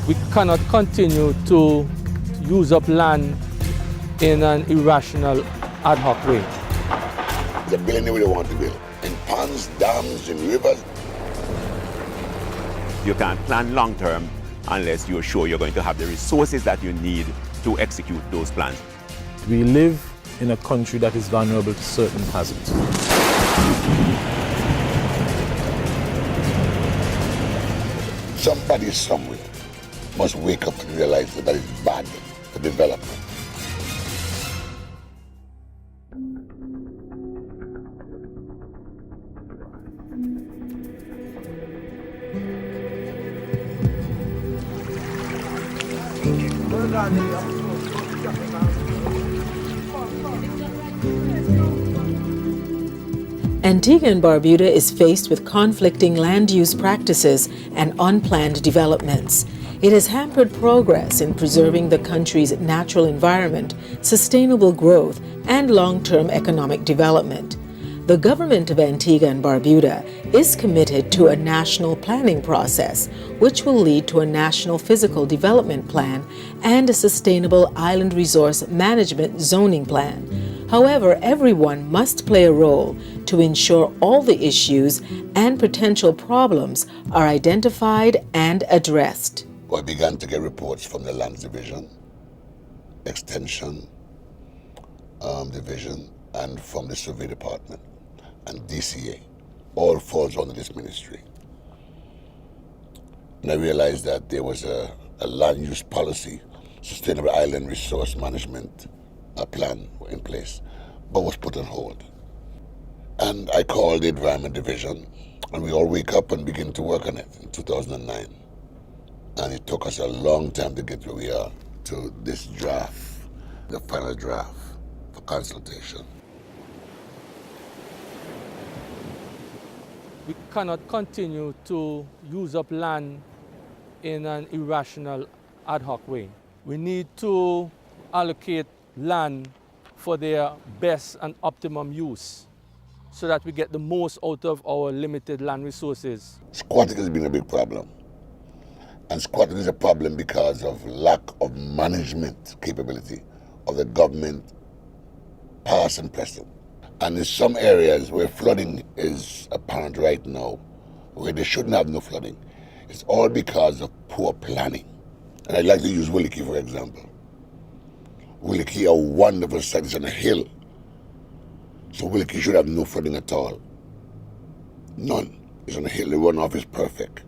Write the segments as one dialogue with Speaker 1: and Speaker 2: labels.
Speaker 1: We cannot continue to use up land in an irrational, ad hoc way.
Speaker 2: They build anywhere they want to build. In ponds, dams, in rivers.
Speaker 3: You can't plan long term unless you're sure you're going to have the resources that you need to execute those plans.
Speaker 4: We live in a country that is vulnerable to certain hazards.
Speaker 2: Somebody somewhere must wake up and realize that is bad for development.
Speaker 5: Antigua and Barbuda is faced with conflicting land use practices and unplanned developments. It has hampered progress in preserving the country's natural environment, sustainable growth, and long-term economic development. The government of Antigua and Barbuda is committed to a national planning process, which will lead to a national physical development plan and a sustainable island resource management zoning plan. However, everyone must play a role to ensure all the issues and potential problems are identified and addressed.
Speaker 2: I began to get reports from the Lands Division, Extension Division, and from the Survey Department and DCA. All falls under this ministry. And I realized that there was a land use policy, sustainable island resource management plan in place, but was put on hold. And I called the Environment Division, and we all wake up and begin to work on it in 2009. And it took us a long time to get where we are, to this draft, the final draft for consultation.
Speaker 1: We cannot continue to use up land in an irrational, ad hoc way. We need to allocate land for their best and optimum use so that we get the most out of our limited land resources.
Speaker 2: Squatting has been a big problem. And squatting is a problem because of lack of management capability of the government, past and present. And in some areas where flooding is apparent right now, where they shouldn't have no flooding, it's all because of poor planning. And I'd like to use Williki for example. Williki, a wonderful site, is on a hill. So Williki should have no flooding at all. None. It's on a hill, the runoff is perfect.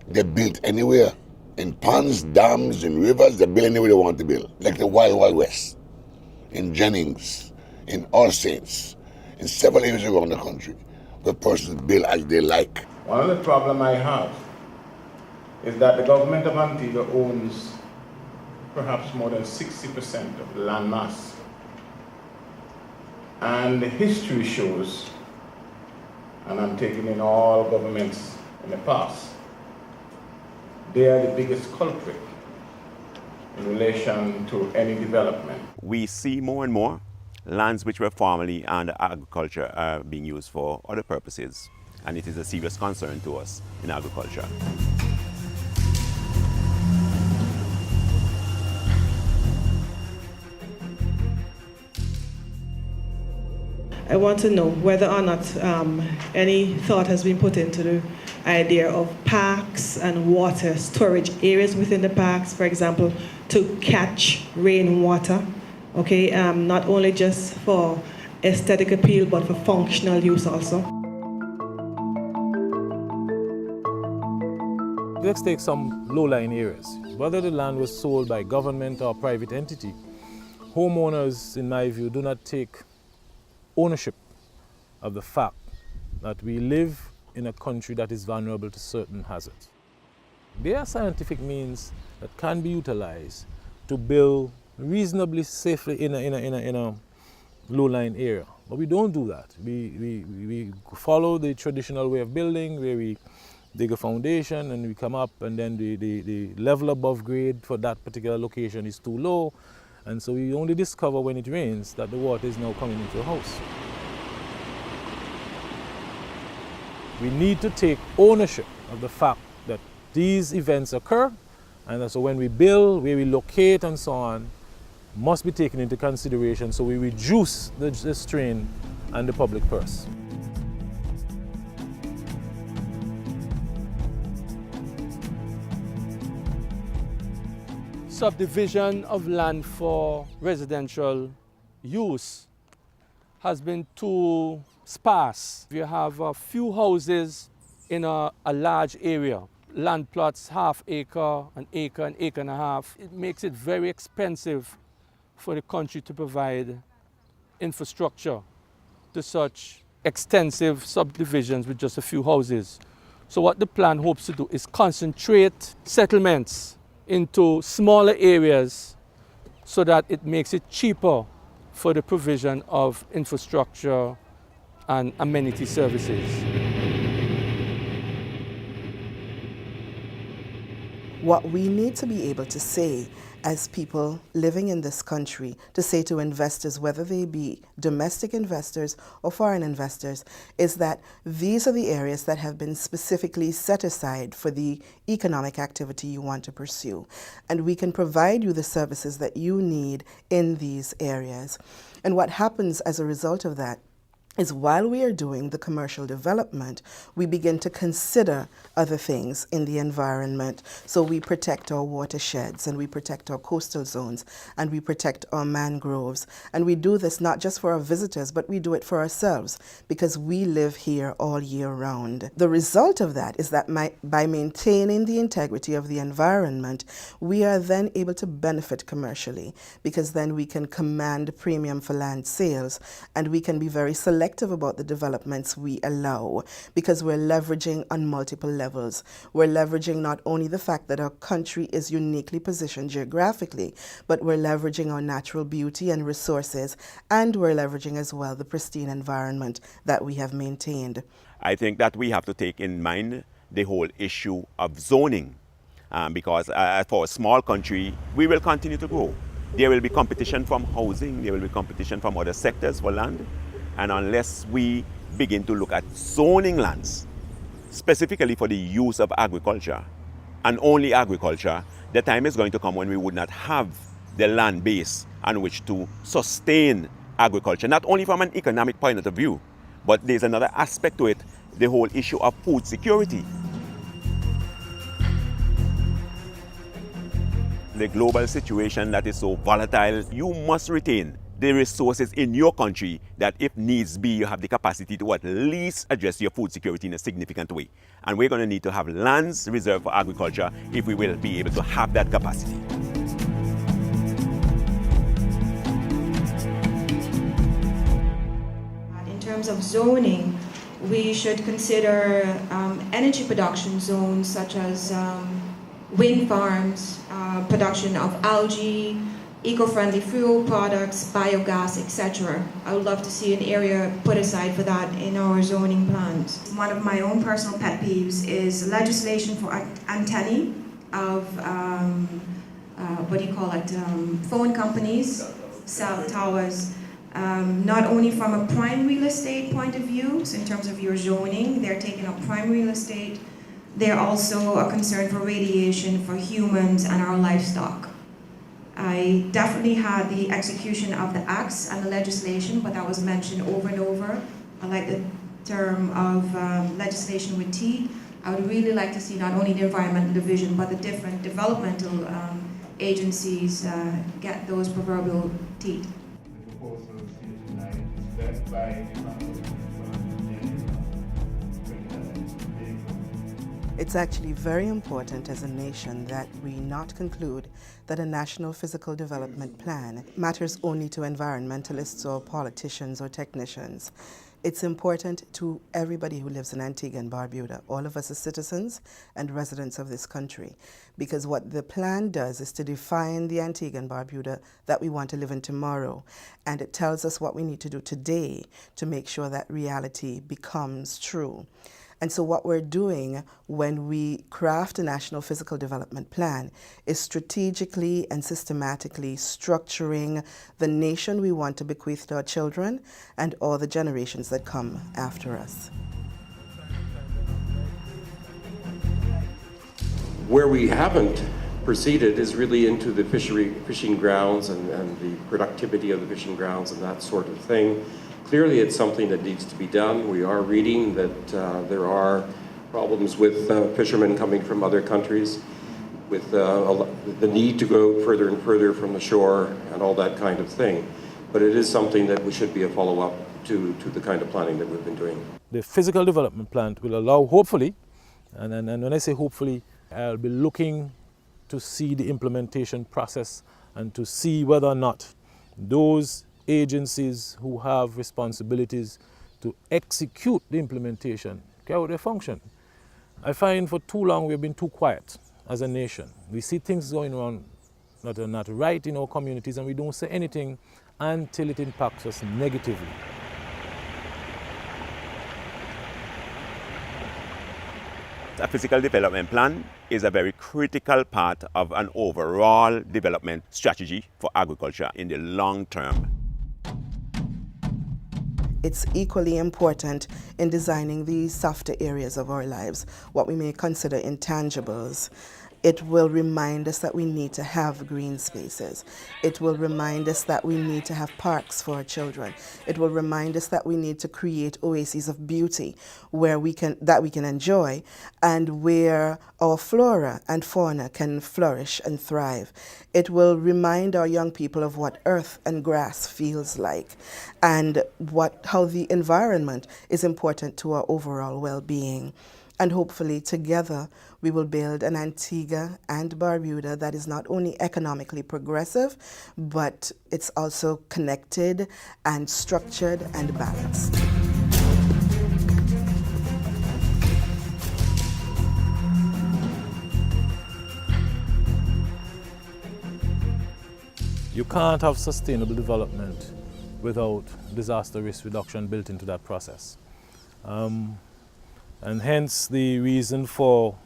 Speaker 2: They built anywhere. In ponds, dams, in rivers, they build anywhere they want to build. Like the Wild Wild West. In Jennings, in All Saints, in several areas around the country, where persons build as they like.
Speaker 6: One of the problems I have is that the government of Antigua owns perhaps more than 60% of the land mass. And the history shows, and I'm taking in all governments in the past, they are the biggest culprit in relation to any development.
Speaker 3: We see more and more lands which were formerly under agriculture are being used for other purposes, and it is a serious concern to us in agriculture.
Speaker 7: I want to know whether or not any thought has been put into the idea of parks and water storage areas within the parks, for example, to catch rainwater, okay, not only just for aesthetic appeal, but for functional use also.
Speaker 4: Let's take some low-lying areas. Whether the land was sold by government or private entity, homeowners, in my view, do not take ownership of the fact that we live in a country that is vulnerable to certain hazards. There are scientific means that can be utilized to build reasonably safely in a low-lying area, but we don't do that. We follow the traditional way of building, where we dig a foundation and we come up, and then the level above grade for that particular location is too low. And so we only discover when it rains that the water is now coming into the house. We need to take ownership of the fact that These events occur, and so when we build, where we locate and so on, must be taken into consideration so we reduce the strain on the public purse.
Speaker 1: Subdivision of land for residential use has been too sparse. You have a few houses in a large area. Land plots, half acre, an acre and a half. It makes it very expensive for the country to provide infrastructure to such extensive subdivisions with just a few houses. So what the plan hopes to do is concentrate settlements into smaller areas so that it makes it cheaper for the provision of infrastructure and amenity services.
Speaker 8: What we need to be able to say as people living in this country, to say to investors, whether they be domestic investors or foreign investors, is that these are the areas that have been specifically set aside for the economic activity you want to pursue. And we can provide you the services that you need in these areas. And what happens as a result of that is while we are doing the commercial development, we begin to consider other things in the environment. So we protect our watersheds, and we protect our coastal zones, and we protect our mangroves. And we do this not just for our visitors, but we do it for ourselves because we live here all year round. The result of that is that by maintaining the integrity of the environment, we are then able to benefit commercially because then we can command premium for land sales, and we can be very selective about the developments we allow because we're leveraging on multiple levels. We're leveraging not only the fact that our country is uniquely positioned geographically, but we're leveraging our natural beauty and resources, and we're leveraging as well the pristine environment that we have maintained.
Speaker 3: I think that we have to take in mind the whole issue of zoning because for a small country, we will continue to grow. There will be competition from housing, there will be competition from other sectors for land. And unless we begin to look at zoning lands, specifically for the use of agriculture, and only agriculture, the time is going to come when we would not have the land base on which to sustain agriculture, not only from an economic point of view, but there's another aspect to it, the whole issue of food security. The global situation that is so volatile, you must retain the resources in your country that if needs be, you have the capacity to at least address your food security in a significant way. And we're going to need to have lands reserved for agriculture if we will be able to have that capacity.
Speaker 9: In terms of zoning, we should consider energy production zones such as wind farms, production of algae, eco-friendly fuel products, biogas, etc. I would love to see an area put aside for that in our zoning plans. One of my own personal pet peeves is legislation for antennae of, phone companies, cell towers, not only from a prime real estate point of view, so in terms of your zoning, they're taking up prime real estate. They're also a concern for radiation for humans and our livestock. I definitely had the execution of the acts and the legislation, but that was mentioned over and over. I like the term of legislation with teeth. I would really like to see not only the environmental division, but the different developmental agencies get those proverbial teeth.
Speaker 6: The proposal tonight is led by
Speaker 8: It's actually very important as a nation that we not conclude that a national physical development plan matters only to environmentalists or politicians or technicians. It's important to everybody who lives in Antigua and Barbuda, all of us as citizens and residents of this country, because what the plan does is to define the Antigua and Barbuda that we want to live in tomorrow, and it tells us what we need to do today to make sure that reality becomes true. And so what we're doing when we craft a national physical development plan is strategically and systematically structuring the nation we want to bequeath to our children and all the generations that come after us.
Speaker 10: Where we haven't proceeded is really into the fishing grounds and the productivity of the fishing grounds and that sort of thing. Clearly, it's something that needs to be done. We are reading that there are problems with fishermen coming from other countries, with the need to go further and further from the shore and all that kind of thing. But it is something that we should be a follow-up to the kind of planning that we've been doing.
Speaker 4: The physical development plan will allow, hopefully, and when I say hopefully, I'll be looking to see the implementation process and to see whether or not those agencies who have responsibilities to execute the implementation carry out their function. I find for too long we've been too quiet as a nation. We see things going on that are not right in our communities and we don't say anything until it impacts us negatively.
Speaker 3: A physical development plan is a very critical part of an overall development strategy for agriculture in the long term.
Speaker 8: It's equally important in designing the softer areas of our lives, what we may consider intangibles. It will remind us that we need to have green spaces. It will remind us that we need to have parks for our children. It will remind us that we need to create oases of beauty where we can enjoy and where our flora and fauna can flourish and thrive. It will remind our young people of what earth and grass feels like and how the environment is important to our overall well-being. And hopefully together we will build an Antigua and Barbuda that is not only economically progressive, but it's also connected and structured and balanced.
Speaker 4: You can't have sustainable development without disaster risk reduction built into that process. And hence the reason for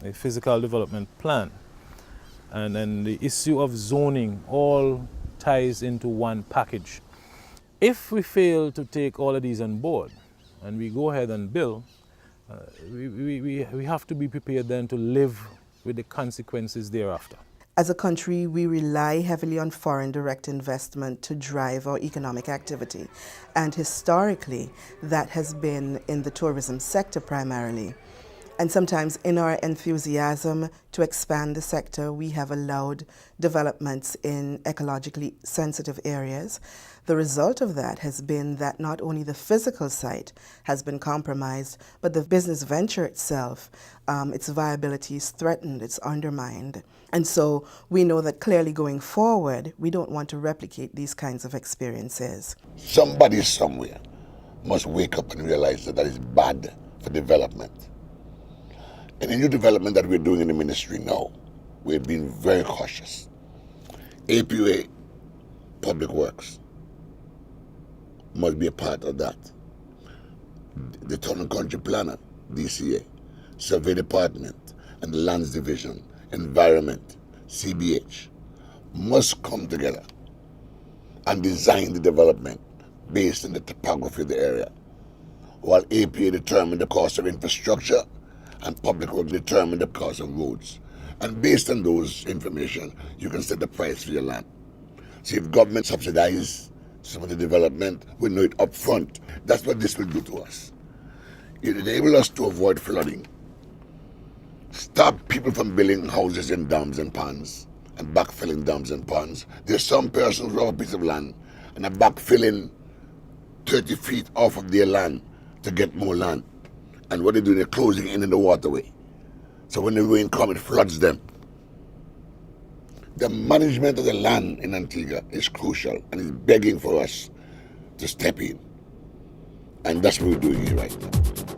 Speaker 4: a physical development plan. And then the issue of zoning all ties into one package. If we fail to take all of these on board and we go ahead and build, we have to be prepared then to live with the consequences thereafter.
Speaker 8: As a country, we rely heavily on foreign direct investment to drive our economic activity. And historically, that has been in the tourism sector primarily. And sometimes in our enthusiasm to expand the sector, we have allowed developments in ecologically sensitive areas. The result of that has been that not only the physical site has been compromised, but the business venture itself, its viability is threatened, it's undermined. And so we know that clearly going forward, we don't want to replicate these kinds of experiences.
Speaker 2: Somebody somewhere must wake up and realize that that is bad for development. And the new development that we're doing in the ministry now, we're being very cautious. APA, Public Works, must be a part of that. The Town and Country Planner, DCA, Survey Department, and the Lands Division, Environment, CBH, must come together and design the development based on the topography of the area, while APA determine the cost of infrastructure and Public Works determine the cost of roads. And based on those information, you can set the price for your land. See, if government subsidizes some of the development, we know it up front. That's what this will do to us. It enables us to avoid flooding, stop people from building houses in dams and ponds and backfilling dams and ponds. There's some persons who have a piece of land and are backfilling 30 feet off of their land to get more land. And what they do, they're closing in the waterway. So when the rain comes, it floods them. The management of the land in Antigua is crucial and is begging for us to step in. And that's what we're doing here right now.